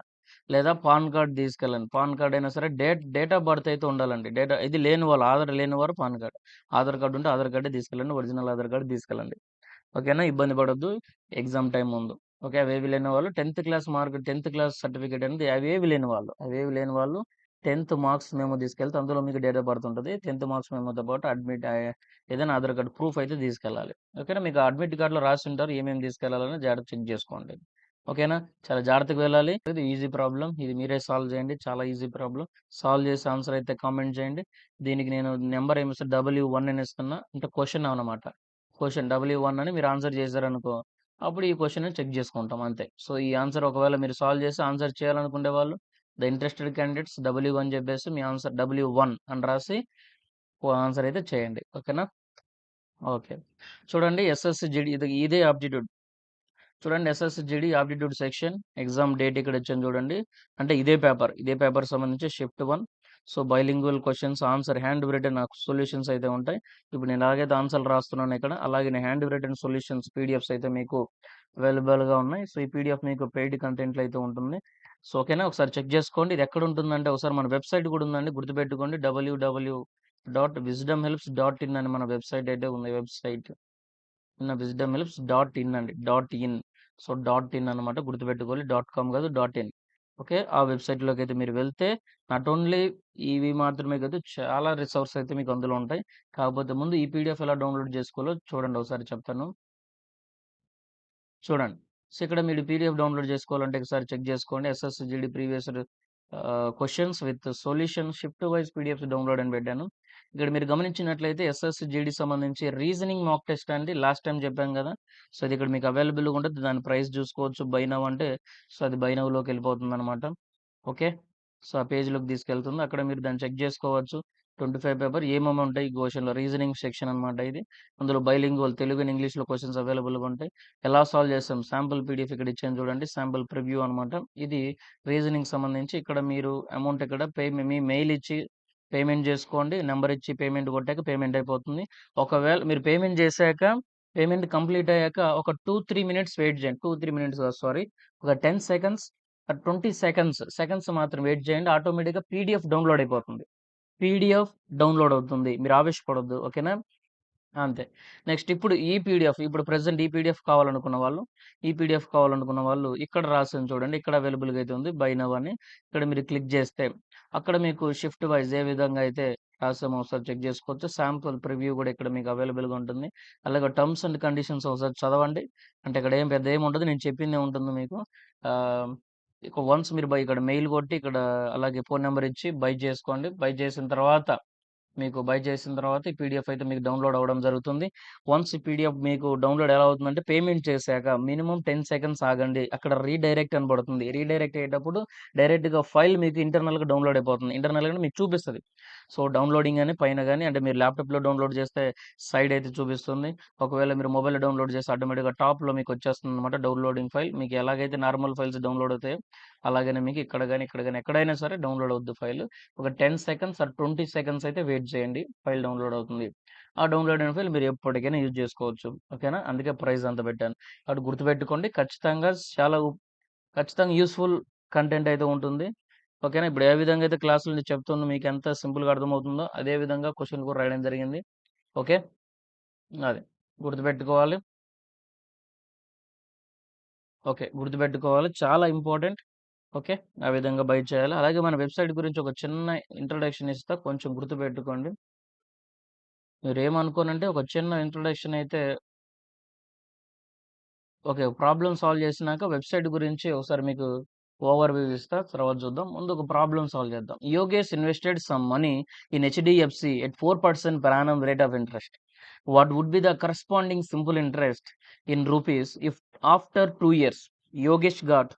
లేదా పాన్ కార్డ్ తీసుకెళ్ళండి. పాన్ కార్డ్ అయినా సరే డేట్ ఆఫ్ బర్త్ అయితే ఉండాలండి. ఇది లేని వాళ్ళు ఆధార్ లేనివారు పాన్ కార్డ్. ఆధార్ కార్డ్ ఉంటే ఆధార్ కార్డే తీసుకెళ్ళండి. ఒరిజినల్ ఆధార్ కార్డ్ తీసుకెళ్ళండి. ఓకేనా? ఇబ్బంది పడొద్దు ఎగ్జామ్ టైమ్ ముందు. ఓకే. అవేవి లేని వాళ్ళు 10థ్ క్లాస్ మార్క్ 10థ్ క్లాస్ సర్టిఫికేట్ అనేది అవేవి లేని వాళ్ళు 10థ్ మార్క్స్ మెమో తీసుకెళ్తే అందులో మీకు డేట్ ఆఫ్ బర్త్ ఉంటది. 10థ్ మార్క్స్ మెమోతో పాటు ఏదైనా ఆధార్ కార్డ్ ప్రూఫ్ అయితే తీసుకెళ్ళాలి. ఓకేనా? మీకు అడ్మిట్ కార్డ్‌లో రాసుంటారు ఏమేమి తీసుకెళ్లాలని జాగ్రత్తగా చెక్ చేసుకోండి. ఓకేనా? చాలా జాగ్రత్తగా వెళ్ళాలి. ఇది ఈజీ ప్రాబ్లమ్. ఇది మీరే సాల్వ్ చేయండి. చాలా ఈజీ ప్రాబ్లమ్. సాల్వ్ చేసి ఆన్సర్ అయితే కామెంట్ చేయండి. దీనికి నేను నంబర్ ఏమిస్తా W1 అని ఇస్తున్నా. అంటే క్వెషన్ అనమాట. క్వెషన్ W1 అని మీరు ఆన్సర్ చేశారనుకో, అప్పుడు ఈ క్వెషన్‌ని చెక్ చేసుకుంటాం అంతే. సో, ఈ ఆన్సర్ ఒకవేళ మీరు సాల్వ్ చేసి ఆన్సర్ చేయాలనుకునే వాళ్ళు ద ఇంట్రెస్టెడ్ క్యాండిడేట్స్ W1 చెప్పేసి మీ ఆన్సర్ W1 అని రాసి ఆన్సర్ అయితే చేయండి. ఓకేనా? ఓకే. చూడండి ఎస్ఎస్‌సి జీడీ ఇదే ఆప్టిట్యూడ్. చూడండి SSGD aptitude section exam date ఇక్కడ ఇచ్చాను చూడండి. అంటే ఇదే పేపర్ సంబంధించి shift 1. So, bilingual questions answer hand written solutions అయితే ఉంటాయి. ఇప్పుడు నేను ఎలాగైతే ఆన్సర్‌లు రాస్తున్నానో ఇక్కడ అలాగే హ్యాండ్ రిటెన్ సొల్యూషన్స్ పీడిఎఫ్స్ అయితే మీకు అవైలబుల్‌గా ఉన్నాయి. సో, ఈ పీడిఎఫ్ మీకు పెయిడ్ కంటెంట్‌లో అయితే ఉంటుంది. సో, ఓకేనా? ఒకసారి చెక్ చేసుకోండి. ఇది ఎక్కడ ఉంటుందంటే ఒకసారి మన వెబ్‌సైట్ కూడా ఉందండి. గుర్తుపెట్టుకోండి www.wisdomhelps.in అని మన వెబ్‌సైట్ అయితే ఉంది. విజ్డమ్ హెల్ప్స్.in అండి. .in. సో, .in అనమాట గుర్తుపెట్టుకోవాలి. .com కాదు .in. ఓకే. ఆ వెబ్‌సైట్‌లోకి అయితే మీరు వెళ్తే నాట్ ఓన్లీ ఇవి మాత్రమే కాదు చాలా రిసోర్స్ అయితే మీకు అందులో ఉంటాయి. కాకపోతే ముందు ఈ పీడిఎఫ్ ఎలా డౌన్‌లోడ్ చేసుకోవాలో చూడండి ఒకసారి చెప్తాను. చూడండి. సో, ఇక్కడ మీరు పీడిఎఫ్ డౌన్‌లోడ్ చేసుకోవాలంటే ఒకసారి చెక్ చేసుకోండి. SSC GD previous questions with solution shift wise PDFs download అని పెట్టాను. ఇక్కడ మీరు గమనించినట్లయితే ఎస్ఎస్‌జీడీ సంబంధించి రీజనింగ్ మాక్ టెస్ట్ అండి. లాస్ట్ టైమ్ చెప్పాం కదా! సో, ఇది ఇక్కడ మీకు అవైలబుల్‌గా ఉంటది. దాని ప్రైస్ చూసుకోవచ్చు. బై నౌ అంటే సో, అది బై నౌలోకి వెళ్ళిపోతుందనమాట. ఓకే. సో, ఆ పేజ్‌లోకి తీసుకెళ్తుంది. అక్కడ మీరు దాన్ని చెక్ చేసుకోవచ్చు. 25 పేపర్ ఏమేమి ఉంటాయి ఈ క్వెషన్‌లో రీజనింగ్ సెక్షన్ అనమాట ఇది. అందులో బైలింగ్వల్ తెలుగు అండ్ ఇంగ్లీష్‌లో క్వెషన్స్ అవైలబుల్‌గా ఉంటాయి. ఎలా సాల్వ్ చేస్తాం శాంపుల్ పీడిఎఫ్ ఇక్కడ ఇచ్చాను చూడండి. శాంపుల్ ప్రివ్యూ అనమాట. ఇది రీజనింగ్ సంబంధించి ఇక్కడ మీరు అమౌంట్ ఇక్కడ మీ మెయిల్ ఇచ్చి పేమెంట్ చేసుకోండి. నంబర్ ఇచ్చి పేమెంట్ కొట్టాక పేమెంట్ అయిపోతుంది. ఒకవేళ మీరు పేమెంట్ చేశాక పేమెంట్ కంప్లీట్ అయ్యాక ఒక 2-3 మినిట్స్ వెయిట్ చేయండి. 2-3 మినిట్స్ కాదు సారీ. ఒక 10 సెకండ్స్, 20 సెకండ్స్ మాత్రం వెయిట్ చేయండి. ఆటోమేటిక్‌గా పీడీఎఫ్ డౌన్‌లోడ్ అయిపోతుంది. పీడీఎఫ్ డౌన్‌లోడ్ అవుతుంది. మీరు ఆవేశపడొద్దు. ఓకేనా? అంతే. నెక్స్ట్ ఇప్పుడు ప్రెజెంట్ ఈ పీడీఎఫ్ కావాలనుకున్న వాళ్ళు ఇక్కడ రాసింది చూడండి. ఇక్కడ అవైలబుల్‌గా అయితే ఉంది. బై నౌ అని. ఇక్కడ మీరు క్లిక్ చేస్తే అక్కడ మీకు షిఫ్ట్ వైస్ ఏ విధంగా అయితే రాసామో ఒకసారి చెక్ చేసుకోవచ్చు. శాంపుల్ ప్రివ్యూ కూడా ఇక్కడ మీకు అవైలబుల్‌గా ఉంటుంది. అలాగే టర్మ్స్ అండ్ కండిషన్స్ ఒకసారి చదవండి. అంటే ఇక్కడ ఏం పెద్ద ఏమి ఉండదు. నేను చెప్పిందే ఉంటుంది మీకు. ఆహ్, ఇక వన్స్ మీరు ఇక్కడ మెయిల్ కొట్టి ఇక్కడ అలాగే ఫోన్ నంబర్ ఇచ్చి బై చేసుకోండి. బై చేసిన తర్వాత ఈ పీడిఎఫ్ అయితే మీకు డౌన్లోడ్ అవ్వడం జరుగుతుంది. వన్స్ ఈ పీడిఎఫ్ మీకు డౌన్లోడ్ ఎలా అవుతుందంటే పేమెంట్ చేశాక మినిమమ్ 10 సెకండ్స్ ఆగండి. అక్కడ రీడైరెక్ట్ అని పడుతుంది. రీడైరెక్ట్ అయ్యేటప్పుడు డైరెక్ట్‌గా ఫైల్ మీకు ఇంటర్నల్‌గా డౌన్లోడ్ అయిపోతుంది. ఇంటర్నల్‌గా మీకు చూపిస్తది. సో, డౌన్లోడింగ్ అని పైన గాని అంటే మీరు ల్యాప్‌టాప్‌లో డౌన్లోడ్ చేస్తే సైడ్ అయితే చూపిస్తుంది. ఒకవేళ మీరు మొబైల్‌లో డౌన్లోడ్ చేస్తే ఆటోమేటిక్‌గా టాప్‌లో మీకు వచ్చేస్తుందన్నమాట డౌన్లోడింగ్ ఫైల్. మీకు ఎలాగైతే నార్మల్ ఫైల్స్ డౌన్లోడ్ అవుతాయో అలాగనే మీకు ఇక్కడ గాని ఎక్కడైనా సరే డౌన్లోడ్ అవుద్ది ఫైల్. ఒక 10 సెకండ్స్ ఆర్ 20 సెకండ్స్ అయితే వెయిట్ చేయండి. ఫైల్ డౌన్లోడ్ అవుతుంది. ఆ డౌన్లోడ్ అయిన ఫైల్ మీరు ఎప్పటికైనా యూజ్ చేసుకోవచ్చు. ఓకేనా? అందుకే ప్రైస్ అంత పెట్టాను. కాబట్టి గుర్తుపెట్టుకోండి. ఖచ్చితంగా యూజ్‌ఫుల్ కంటెంట్ అయితే ఉంటుంది. ఓకేనా? ఇప్పుడు ఏ విధంగా అయితే క్లాసులు నేను చెప్తున్నా మీకు ఎంత సింపుల్‌గా అర్థమవుతుందో అదే విధంగా క్వెషన్‌లు కూడా రాయడం జరిగింది. ఓకే. అది. గుర్తుపెట్టుకోవాలి. గుర్తుపెట్టుకోవాలి. చాలా ఇంపార్టెంట్. ఓకే. ఆ విధంగా బై చేయాలి. అలాగే మన వెబ్‌సైట్ గురించి ఒక చిన్న ఇంట్రొడక్షన్ ఇస్తా. కొంచెం గుర్తుపెట్టుకోండి. మీరేమనుకోనంటే ఒక చిన్న ఇంట్రొడక్షన్ అయితే ఓకే. ప్రాబ్లమ్ సాల్వ్ చేసినాక వెబ్‌సైట్ గురించి ఒకసారి మీకు ఓవర్‌వ్యూ ఇస్తా. తర్వాత చూద్దాం. ముందు ఒక ప్రాబ్లమ్ సాల్వ్ చేద్దాం. Yogesh invested some money in HDFC at 4% per annum rate of interest. What would be the corresponding simple interest in rupees if after 2 years Yogesh got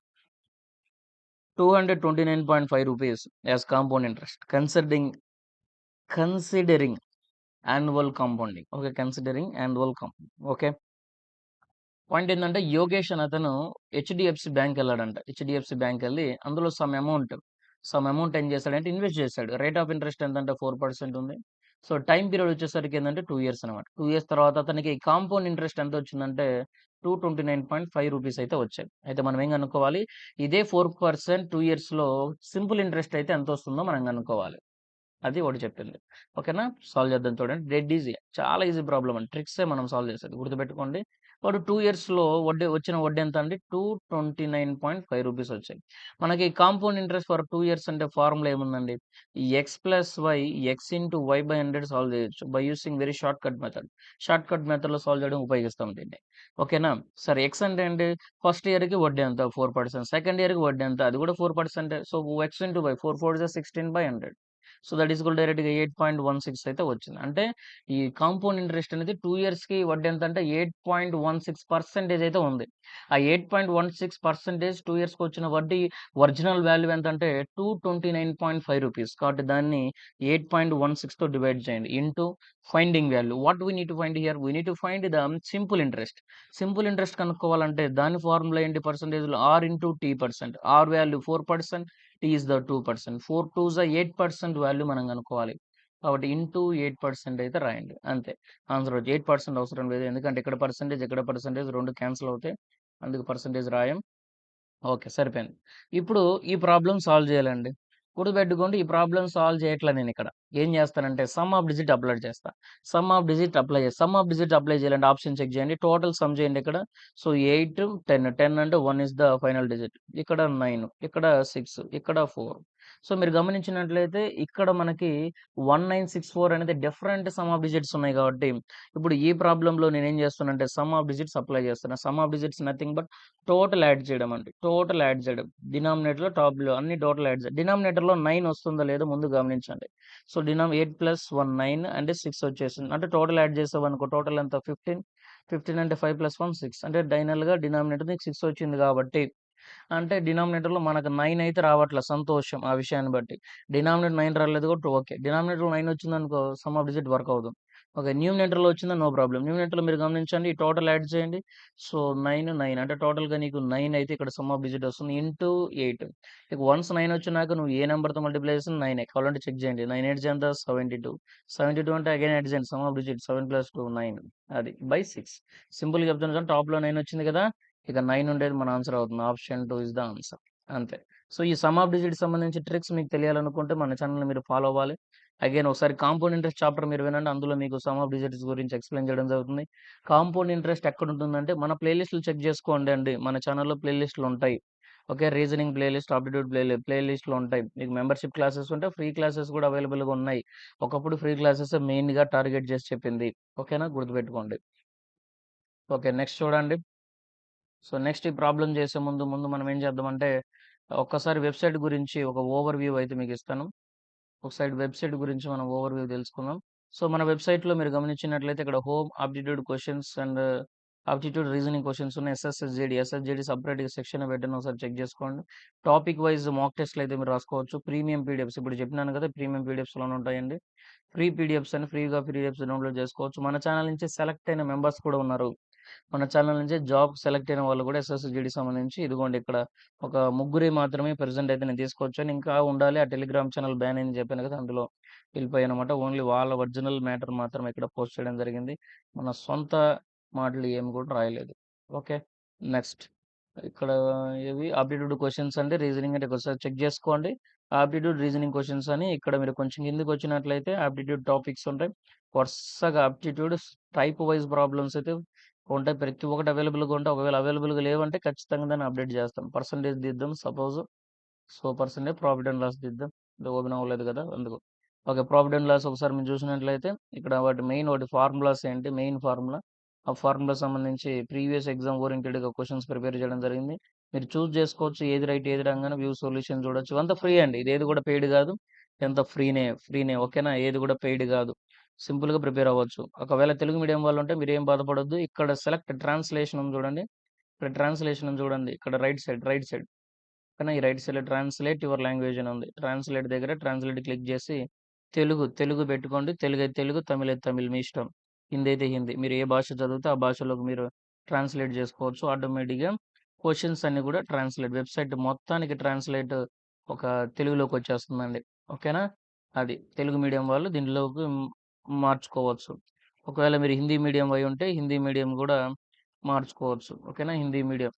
229.5 rupees as compound interest considering annual compounding. Okay, considering annual compounding. Okay. Point ఏందంటే యోగేష్ అని అతను HDFC బ్యాంక్‌కెళ్ళాడంట. HDFC బ్యాంక్‌కెళ్ళి అందులో some amount ఏం చేశాడంటే invest చేశాడు. Rate of interest ఎంతంటే 4% ఉంది. So, time period వచ్చేసరికి ఏందంటే 2 ఇయర్స్ అనమాట. 2 ఇయర్స్ తర్వాత అతనికి కాంపౌండ్ ఇంట్రెస్ట్ ఎంతొచ్చిందంటే రూ. 229.5 అయితే వచ్చాయి. అయితే మనం ఏం కనుక్కోవాలి? ఇదే 4% 2 ఇయర్స్‌లో సింపుల్ ఇంట్రెస్ట్ అయితే ఎంతొస్తుందో మనం కనుక్కోవాలి. అది ఒకటి చెప్పింది. ఓకేనా? సాల్వ్ చేద్దాం చూడండి. Dead easy. చాలా ఈజీ ప్రాబ్లమ్ అండి. ట్రిక్సే మనం సాల్వ్ చేసేది. గుర్తుపెట్టుకోండి. వాడు 2 ఇయర్స్‌లో వడ్డీ ఎంత అండి? రూ. 229.5 వచ్చాయి. మనకి కాంపౌండ్ ఇంట్రెస్ట్ ఫర్ 2 ఇయర్స్ అంటే ఫార్ములా ఏముందండి? ఈ x plus y, x into y by 100 solve చేయొచ్చు. By using very shortcut method. Shortcut మెథడ్‌లో సాల్వ్ చేయడం ఉపయోగిస్తాం దీన్ని. ఓకేనా? సరే ఎక్స్ అంటే ఏంటి? ఫస్ట్ ఇయర్‌కి వడ్డీ ఎంత? 4%. సెకండ్ ఇయర్‌కి వడ్డీ ఎంత? అది కూడా 4%. సో, ఎక్స్ ఇంటూ వై 4 4 జా 16/100. సో, దట్ ఈస్ ఈక్వల్ డైరెక్ట్‌గా 8.16 అయితే వచ్చింది. అంటే ఈ కాంపౌండ్ ఇంట్రెస్ట్ అనేది 2 ఇయర్స్‌కి వడ్డీ ఎంతంటే 8.16% అయితే ఉంది. ఆ 8.16% 2 ఇయర్స్‌కి వచ్చిన వడ్డీ ఒరిజినల్ వాల్యూ ఎంతంటే రూ. 229.5. కాబట్టి దాన్ని 8.16తో డివైడ్ చేయండి. Into finding value. What we need to find here? We need to find the simple interest. Simple interest కనుక్కోవాలంటే దాని ఫార్ములా ఏంటి పర్సెంటేజ్‌లో R into T percent. R value 4%. T is the 2%. 4 2 8% value మనం కనుక్కోవాలి. కాబట్టి ఇంటూ 8% అయితే రాయండి. అంతే. ఆన్సర్ వచ్చి 8% అవసరం లేదు. ఎందుకంటే ఇక్కడ పర్సెంటేజ్ 2 క్యాన్సిల్ అవుతాయి. అందుకు పర్సెంటేజ్ రాయం. ఓకే. సరిపోయింది. ఇప్పుడు ఈ ప్రాబ్లమ్ సాల్వ్ చేయాలండి. గుర్తుపెట్టుకోండి ఈ ప్రాబ్లమ్ సాల్వ్ చేయట్లే నేనిక్కడ. ఏం చేస్తానంటే సమ్ ఆఫ్ డిజిట్ అప్లై చేస్తా. సమ్ ఆఫ్ డిజిట్ అప్లై చేయాలంటే ఆప్షన్ చెక్ చేయండి. టోటల్ సమ్ చేయండి ఇక్కడ. సో, 8, 10. 10 అంటే 1 ఈస్ ద ఫైనల్ డిజిట్. ఇక్కడ 9, ఇక్కడ 6, ఇక్కడ 4. సో, మీరు గమనించినట్లయితే ఇక్కడ మనకి 1964 అనేది డిఫరెంట్ సమ్ ఆఫ్ డిజిట్స్ ఉన్నాయి కాబట్టి, ఇప్పుడు ఈ ప్రాబ్లమ్‌లో నేనేం చేస్తున్నానంటే సమ్ ఆఫ్ డిజిట్స్ అప్లై చేస్తున్నా. Some of digits nothing but total add చేయడం అండి. టోటల్ యాడ్ చేయడం. డినామినేటర్‌లో, టాప్‌లో అన్ని టోటల్ యాడ్ డినామినేటర్‌లో 9 వస్తుందో లేదో ముందు గమనించండి. సో, 8 + 1 9 అంటే 6 వచ్చేసింది. అంటే టోటల్ యాడ్ చేసావనుకో టోటల్ ఎంత 15. 15 అంటే 5 + 1 6. అంటే ఫైనల్‌గా డినామినేటర్ నీకు 6 వచ్చింది కాబట్టి అంటే డినామినేటర్‌లో మనకు 9 అయితే రావట్ల సంతోషం ఆ విషయాన్ని బట్టి. డినామినేటర్ 9 రాలేదు కాబట్టి ఓకే. డినామినేటర్‌లో 9 వచ్చిందనుకో సమ్ ఆఫ్ డిజిట్ వర్క్ అవ్వదు. ఓకే. న్యూమినేటర్‌లో వచ్చిందా నో ప్రాబ్లమ్. న్యూమినేటర్‌లో మీరు గమనించండి. ఈ టోటల్ యాడ్ చేయండి. సో, 9 అంటే టోటల్‌గా నీకు 9 అయితే ఇక్కడ సమ్ ఆఫ్ డిజిట్ వస్తుంది. ఇంటూ 8 ఇక వన్స్ 9 వచ్చినాక నువ్వు ఏ నంబర్‌తో మల్టిప్లై చేసినా 9 కావాలంటే చెక్ చేయండి. 9 8 ఎంత 72. 72 అంటే అగైన్ యాడ్ చేయండి. సమ్ ఆఫ్ డిజిట్ 7 + 2 9 అది బై 6. సింపుల్‌గా చెప్తున్నా చూడండి టాప్‌లో 9 వచ్చింది కదా! ఇక 9 ఉండేది మన ఆన్సర్ అవుతుంది. Option 2 is the answer. అంతే. సో, ఈ సమ్ ఆఫ్ డిజిట్‌కి సంబంధించి ట్రిక్స్ మీకు తెలియాలనుకుంటే మన ఛానెల్‌ని మీరు ఫాలో అవ్వాలి. అగైన్ ఒకసారి కాంపౌండ్ ఇంట్రెస్ట్ చాప్టర్ మీరు వినండి. అందులో మీకు సమ్ ఆఫ్ డిజిట్స్ గురించి ఎక్స్‌ప్లెయిన్ చేయడం జరుగుతుంది. కాంపౌండ్ ఇంట్రెస్ట్ ఎక్కడుంటుందంటే మన ప్లేలిస్ట్‌లు చెక్ చేసుకోండి అండి. మన ఛానెల్‌లో ప్లేలిస్ట్‌లు ఉంటాయి. ఓకే. రీజనింగ్ ప్లేలిస్ట్, ఆప్టిట్యూడ్ ప్లేలిస్ట్‌లు ఉంటాయి. మీకు మెంబర్‌షిప్ క్లాసెస్ ఉంటాయి. ఫ్రీ క్లాసెస్ కూడా అవైలబుల్‌గా ఉన్నాయి. ఒకప్పుడు ఫ్రీ క్లాసెస్ మెయిన్‌గా టార్గెట్ చేసి చెప్పింది. ఓకేనా? గుర్తుపెట్టుకోండి. ఓకే. నెక్స్ట్ చూడండి. సో, నెక్స్ట్ ఈ ప్రాబ్లమ్ చేసే ముందు మనం ఏం చేద్దామంటే ఒక్కసారి వెబ్‌సైట్ గురించి ఒక ఓవర్‌వ్యూ అయితే మీకిస్తాను. వెబ్‌సైట్ గురించి మనం ఓవర్‌వ్యూ తెలుసుకుందాం. సో, మన వెబ్‌సైట్‌లో మీరు గమనించినట్లయితే ఇక్కడ home, aptitude questions and aptitude reasoning questions ఉన్నాయి. ఎస్ఎస్‌జేడీ సెపరేట్‌గా సెక్షన్ పెట్టాను. ఒకసారి చెక్ చేసుకోండి. టాపిక్ వైస్ మాక్ టెస్ట్‌లు అయితే మీరు రాసుకోవచ్చు. ప్రీమియం పీడిఎఫ్స్ ఇప్పుడు చెప్పినాను కదా! ప్రీమియం పీడిఎఫ్స్‌లోనే ఉంటాయండి. ఫ్రీ పీడిఎఫ్స్ అని ఫ్రీగా పీడిఎఫ్స్ డౌన్‌లోడ్ చేసుకోవచ్చు. మన ఛానల్ నుంచి సెలెక్ట్ అయిన మెంబర్స్ కూడా ఉన్నారు. మన ఛానల్ నుంచి జాబ్ సెలెక్ట్ అయిన వాళ్ళు కూడా ఎస్ఎస్‌జీడీకి సంబంధించి ఇదిగోండి ఇక్కడ ఒక ముగ్గురే మాత్రమే ప్రెజెంట్ అయితే నేను తీసుకొచ్చాను. ఇంకా ఉండాలి. ఆ టెలిగ్రామ్ ఛానల్ బ్యాన్ అయిందని చెప్పాను కదా! అందులో వెళ్ళిపోయానన్నమాట. ఓన్లీ వాళ్ళ ఒరిజినల్ మ్యాటర్ మాత్రమే ఇక్కడ పోస్ట్ చేయడం జరిగింది. మన సొంత మాటలు ఏమి కూడా రాయలేదు. ఓకే. నెక్స్ట్ ఇక్కడ ఇవి ఆప్టిట్యూడ్ క్వెషన్స్ అంటే రీజనింగ్ అంటే ఒకసారి చెక్ చేసుకోండి. ఆప్టిట్యూడ్ రీజనింగ్ క్వెషన్స్ అని ఇక్కడ మీరు కొంచెం కిందకొచ్చినట్లయితే ఆప్టిట్యూడ్ టాపిక్స్ ఉంటాయి. వరుసగా ఆప్టిట్యూడ్ టైప్ వైస్ ప్రాబ్లమ్స్ అయితే ఉంటాయి. ప్రతి ఒక్కటి అవైలబుల్‌గా ఉంటాయి. ఒకవేళ అవైలబుల్‌గా లేవంటే ఖచ్చితంగా దాన్ని అప్డేట్ చేస్తాం. పర్సెంటేజ్ దిద్దాం suppose. So, percentage profit and loss దిద్దాం. ఇది ఓపెన్ అవ్వలేదు కదా! అందుకు. ఓకే. ప్రాఫిట్ అండ్ లాస్ ఒకసారి మీరు చూసినట్లయితే ఇక్కడ వాటి ఫార్ములాస్ ఏంటి? Main formula. ఆ ఫార్ములా సంబంధించి ప్రీవియస్ ఎగ్జామ్ ఓరియెంటెడ్‌గా క్వెషన్స్ ప్రిపేర్ చేయడం జరిగింది. మీరు చూజ్ చేసుకోవచ్చు. ఏది రైట్, ఏది రాంగ్ అని వ్యూ సొల్యూషన్ చూడొచ్చు. ఇవంతా ఫ్రీ అండి. ఇదేది కూడా పెయిడ్ కాదు. ఇదంతా ఫ్రీనే. ఓకేనా? ఏది కూడా పెయిడ్ కాదు. సింపుల్‌గా ప్రిపేర్ అవ్వచ్చు. ఒకవేళ తెలుగు మీడియం వాళ్ళుంటే మీరేం బాధపడొద్దు. ఇక్కడ సెలెక్ట్ ట్రాన్స్‌లేషన్ ఉంది చూడండి. ఇక్కడ ట్రాన్స్‌లేషన్ ఉంది చూడండి. ఇక్కడ రైట్ సైడ్. కానీ ఈ రైట్ సైడ్‌లో ట్రాన్స్‌లేట్ యువర్ లాంగ్వేజ్ అని ఉంది. ట్రాన్స్‌లేట్ దగ్గర ట్రాన్స్‌లేట్ క్లిక్ చేసి తెలుగు పెట్టుకోండి. తెలుగైతే తెలుగు, తమిళైతే తమిళ్ మీ ఇష్టం. హిందీ అయితే హిందీ. మీరు ఏ భాష చదివితే ఆ భాషలోకి మీరు ట్రాన్స్‌లేట్ చేసుకోవచ్చు. ఆటోమేటిక్‌గా క్వెషన్స్ అన్నీ కూడా వెబ్‌సైట్ మొత్తానికి ట్రాన్స్‌లేట్ ఒక తెలుగులోకొచ్చేస్తుందండి. ఓకేనా? అది. తెలుగు మీడియం వాళ్ళు దీనిలోకి మార్చుకోవచ్చు. ఒకవేళ మీరు హిందీ మీడియం అయ్యుంటే హిందీ మీడియం గూడా మార్చుకోవచ్చు. ఓకేనా? హిందీ మీడియం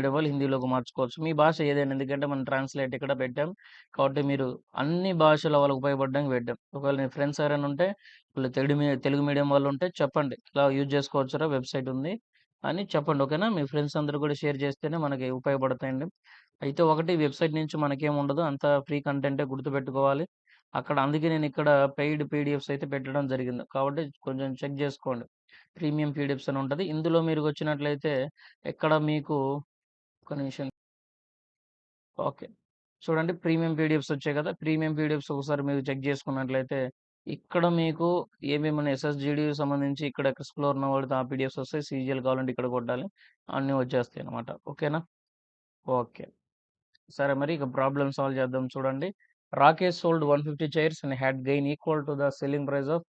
వాళ్ళు హిందీలోకి మార్చుకోవచ్చు. మీ భాష ఏదైనా ఎందుకంటే మనం ట్రాన్స్‌లేట్ ఇక్కడ పెట్టాం. కాబట్టి మీరు అన్ని భాషల వాళ్ళకి ఉపయోగపడడానికి పెట్టాం. ఒకవేళ మీ ఫ్రెండ్స్ ఎవరైనా ఉంటే వాళ్ళు తెలుగు మీడియం వాళ్ళుంటే చెప్పండి. ఇలా యూజ్ చేసుకోవచ్చురా వెబ్‌సైట్ ఉంది అని చెప్పండి. ఓకేనా? మీ ఫ్రెండ్స్ అందరూ కూడా షేర్ చేస్తేనే మనకి ఉపయోగపడతాయండి. అయితే ఒకటి వెబ్‌సైట్ నుంచి మనకేముండదు. అంతా ఫ్రీ కంటెంటే గుర్తుపెట్టుకోవాలి. అందుకే నేనిక్కడ పెయిడ్ పీడిఎఫ్స్ అయితే పెట్టడం జరిగింది. కాబట్టి కొంచెం చెక్ జేసుకోండి. ప్రీమియం పీడిఎఫ్స్ అని ఉంటది. ఇందులో మీరుకొచ్చినట్లయితే ఇక్కడ మీకు ఒక్క నిమిషం. ఓకే. చూడండి ప్రీమియం పీడిఎఫ్స్ వచ్చాయి కదా! ప్రీమియం పీడిఎఫ్స్ ఒకసారి మీరు చెక్ చేసుకున్నట్లయితే, ఇక్కడ మీకు ఏమేమన్నా ఎస్ఎస్‌జీడీకి సంబంధించి ఇక్కడ ఎక్స్‌ప్లోర్ నౌ కొడితే ఆ పీడిఎఫ్స్ వస్తాయి. సీజీఎల్ కావాలంటే ఇక్కడ కొట్టాలి. అన్నీ వచ్చేస్తాయన్నమాట. ఓకేనా? ఓకే. సరే మరి ఇక ప్రాబ్లమ్ సాల్వ్ చేద్దాం చూడండి. Rakesh sold 150 chairs and had gain equal to the selling price of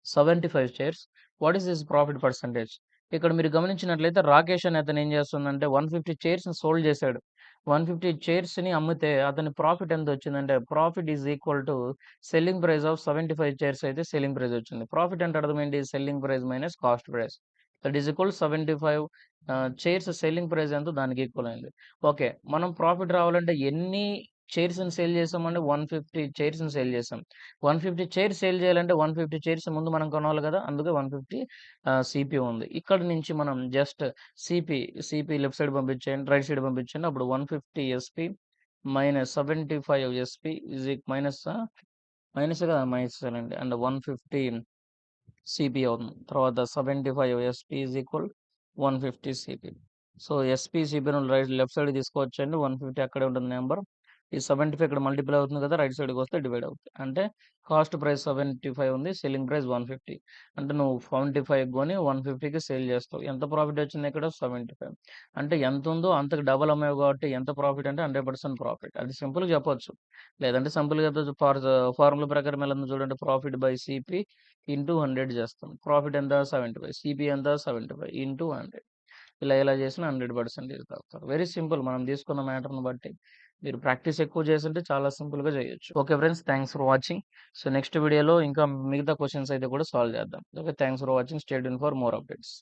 75 chairs. What is his profit percentage? ఇక్కడ మీరు గమనించినట్లయితే రాకేష్ అనే అతను ఏం చేస్తుందంటే 150 చైర్స్‌ని సోల్డ్ చేశాడు. 150 చైర్స్‌ని అమ్మితే అతని ప్రాఫిట్ ఎంతొచ్చిందంటే profit is equal to selling price of 75 chairs అయితే సెల్లింగ్ ప్రైస్ వచ్చింది. ప్రాఫిట్ అంటే అర్థం ఏంటి? Selling price minus cost price. That is equal 75 chairs selling price ఎంతో దానికి ఈక్వల్ అయింది. ఓకే. మనం ప్రాఫిట్ రావాలంటే ఎన్ని చైర్స్‌ని సేల్ చేసామండి? 150 చైర్స్‌ని సేల్ చేసాం. 150 చైర్స్ సేల్ చేయాలంటే 150 చైర్స్ ముందు మనం కొనాలి కదా! అందుకే 150 సీపీ ఉంది. ఇక్కడి నుంచి మనం just CP, CP left side పంపించేయండి. రైట్ సైడ్ పంపించండి. అప్పుడు 150 ఎస్‌పీ మైనస్ 75 ఎస్‌పీ మైనస్ కదా! మైనసేనండి. అండ్ 150 సీపీ అవుతుంది. తర్వాత 75 SP is equal 150 CP. So, SP, సీపీ‌ని లెఫ్ట్ సైడ్ తీసుకొచ్చండి. 150 అక్కడే ఉంటుంది నంబర్. ఈ 75 ఇక్కడ మల్టిప్లై అవుతుంది కదా, రైట్ సైడ్కి వస్తే డివైడ్ అవుతుంది. అంటే కాస్ట్ ప్రైస్ 75 ఉంది, సెల్లింగ్ ప్రైస్ 150. అంటే నువ్వు 75 కొని 150కి సేల్ చేస్తావు. ఎంత ప్రాఫిట్ వచ్చింది ఇక్కడ? 75. అంటే ఎంత ఉందో అంతకు డబల్ అమ్మావు కాబట్టి ఎంత ప్రాఫిట్ అంటే 100% ప్రాఫిట్. అది సింపుల్గా చెప్పొచ్చు. లేదంటే సింపుల్గా ఫార్ములా ప్రకారం ఎలా ఉందో చూడండి, ప్రాఫిట్ బై సిపి ఇంటూ 100 చేస్తాం. ప్రాఫిట్ ఎంత? 75. సిపి ఎంత? 75 ఇంటూ 100. ఇలా చేసిన 100% తాగుతారు. Very simple. మనం తీసుకున్న మ్యాటర్ని బట్టి మీరు ప్రాక్టీస్ ఎక్కువ చేస్తుంటే చాలా సింపుల్గా చేయొచ్చు. Okay friends, thanks for watching. So next వీడియోలో ఇంకా మిగతా క్వశ్చన్స్ అయితే కూడా సాల్వ్ చేద్దాం. Okay, thanks for watching. Stay tune for more updates.